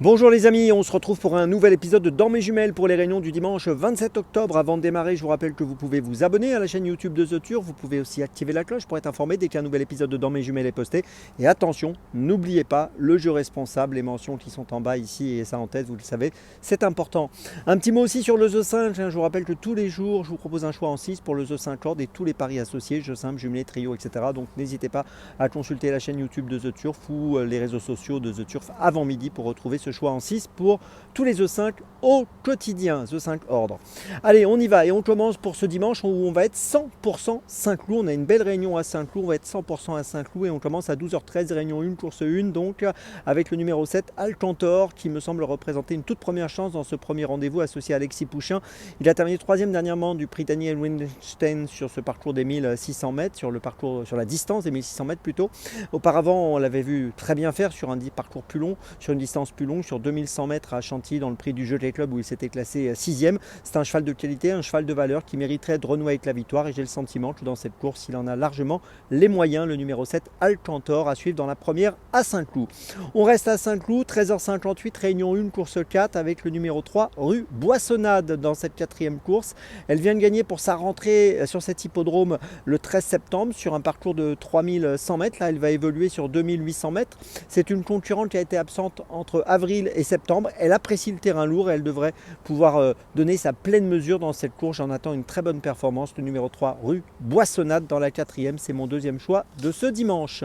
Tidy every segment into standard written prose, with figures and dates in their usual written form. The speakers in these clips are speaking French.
Bonjour les amis, on se retrouve pour un nouvel épisode de Dans mes jumelles pour les réunions du dimanche 27 octobre. Avant de démarrer, je vous rappelle que vous pouvez vous abonner à la chaîne YouTube de The Turf. Vous pouvez aussi activer la cloche pour être informé dès qu'un nouvel épisode de Dans mes jumelles est posté. Et attention, n'oubliez pas le jeu responsable, les mentions qui sont en bas ici et ça en tête, vous le savez, c'est important. Un petit mot aussi sur le The 5, je vous rappelle que tous les jours, je vous propose un choix en 6 pour le The 5 Lord et tous les paris associés, jeux simples, jumelés, trio, etc. Donc n'hésitez pas à consulter la chaîne YouTube de The Turf ou les réseaux sociaux de The Turf avant midi pour retrouver ce choix en 6 pour tous les The 5 au quotidien, The 5 ordre. Allez, on y va et on commence pour ce dimanche où on va être 100% Saint-Cloud. On a une belle réunion à Saint-Cloud, on va être 100% à Saint-Cloud et on commence à 12h13, réunion 1, course 1, donc avec le numéro 7, Alcantor, qui me semble représenter une toute première chance dans ce premier rendez-vous associé à Alexis Pouchin. Il a terminé 3e dernièrement du prix Daniel Winstein sur ce parcours des 1600 mètres, sur la distance des 1600 mètres plutôt. Auparavant, on l'avait vu très bien faire sur un parcours plus long, sur une distance plus longue, sur 2100 mètres à Chantilly dans le prix du Jockey Club où il s'était classé 6e. C'est un cheval de qualité, un cheval de valeur qui mériterait de renouer avec la victoire et j'ai le sentiment que dans cette course, il en a largement les moyens. Le numéro 7, Alcantor, à suivre dans la première à Saint-Cloud. On reste à Saint-Cloud, 13h58, réunion 1, course 4 avec le numéro 3, Rue Boissonnade dans cette quatrième course. Elle vient de gagner pour sa rentrée sur cet hippodrome le 13 septembre sur un parcours de 3100 mètres. Là, elle va évoluer sur 2800 mètres. C'est une concurrente qui a été absente entre avril et septembre. Elle apprécie le terrain lourd et elle devrait pouvoir donner sa pleine mesure dans cette course. J'en attends une très bonne performance. Le numéro 3, Rue Boissonnade dans la quatrième. C'est mon deuxième choix de ce dimanche.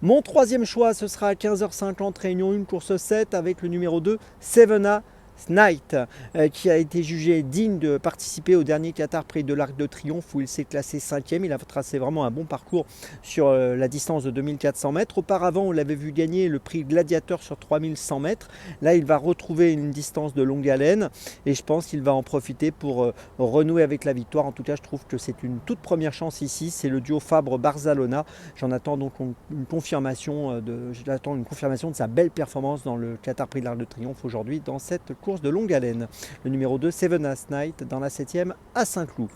Mon troisième choix, ce sera à 15h50, réunion 1, course 7 avec le numéro 2, Sevena Knight, qui a été jugé digne de participer au dernier Qatar Prix de l'Arc de Triomphe où il s'est classé 5e. Il a tracé vraiment un bon parcours sur la distance de 2400 mètres. Auparavant, on l'avait vu gagner le prix Gladiateur sur 3100 mètres. Là, il va retrouver une distance de longue haleine et je pense qu'il va en profiter pour renouer avec la victoire. En tout cas, je trouve que c'est une toute première chance ici. C'est le duo Fabre-Barzalona. J'en attends donc une confirmation de sa belle performance dans le Qatar Prix de l'Arc de Triomphe aujourd'hui dans cette course de longue haleine. Le numéro 2, Seven Night dans la 7e à Saint-Cloud.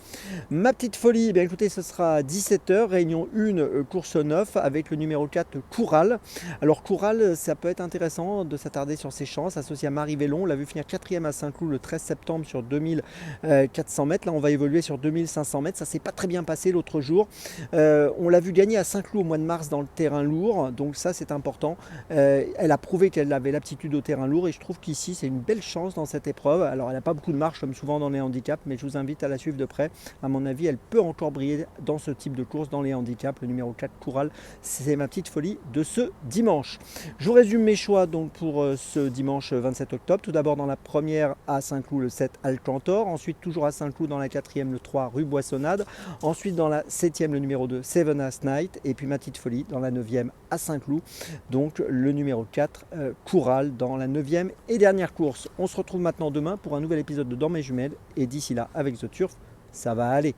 Ma petite folie, bien écoutez, ce sera à 17h, réunion 1, course 9 avec le numéro 4, Coural. Alors Coural, ça peut être intéressant de s'attarder sur ses chances, associé à Marie Vélon. On l'a vu finir 4e à Saint-Cloud le 13 septembre sur 2400 mètres. Là, on va évoluer sur 2500 mètres. Ça s'est pas très bien passé l'autre jour. On l'a vu gagner à Saint-Cloud au mois de mars dans le terrain lourd. Donc ça, c'est important. Elle a prouvé qu'elle avait l'aptitude au terrain lourd et je trouve qu'ici, c'est une belle chance dans cette épreuve. Alors elle n'a pas beaucoup de marche comme souvent dans les handicaps, mais je vous invite à la suivre de près. À mon avis, elle peut encore briller dans ce type de course dans les handicaps. Le numéro 4, Coural, c'est ma petite folie de ce dimanche. Je vous résume mes choix donc pour ce dimanche 27 octobre. Tout d'abord dans la première à Saint-Cloud, le 7, Alcantor. Ensuite toujours à Saint-Cloud dans la quatrième, le 3, Rue Boissonnade. Ensuite dans la 7e, le numéro 2, Seven Night. Et puis ma petite folie dans la 9e à Saint-Cloud. Donc le numéro 4, Coural dans la 9e et dernière course. On se retrouve maintenant demain pour un nouvel épisode de Dans mes jumelles et d'ici là avec The Turf, ça va aller.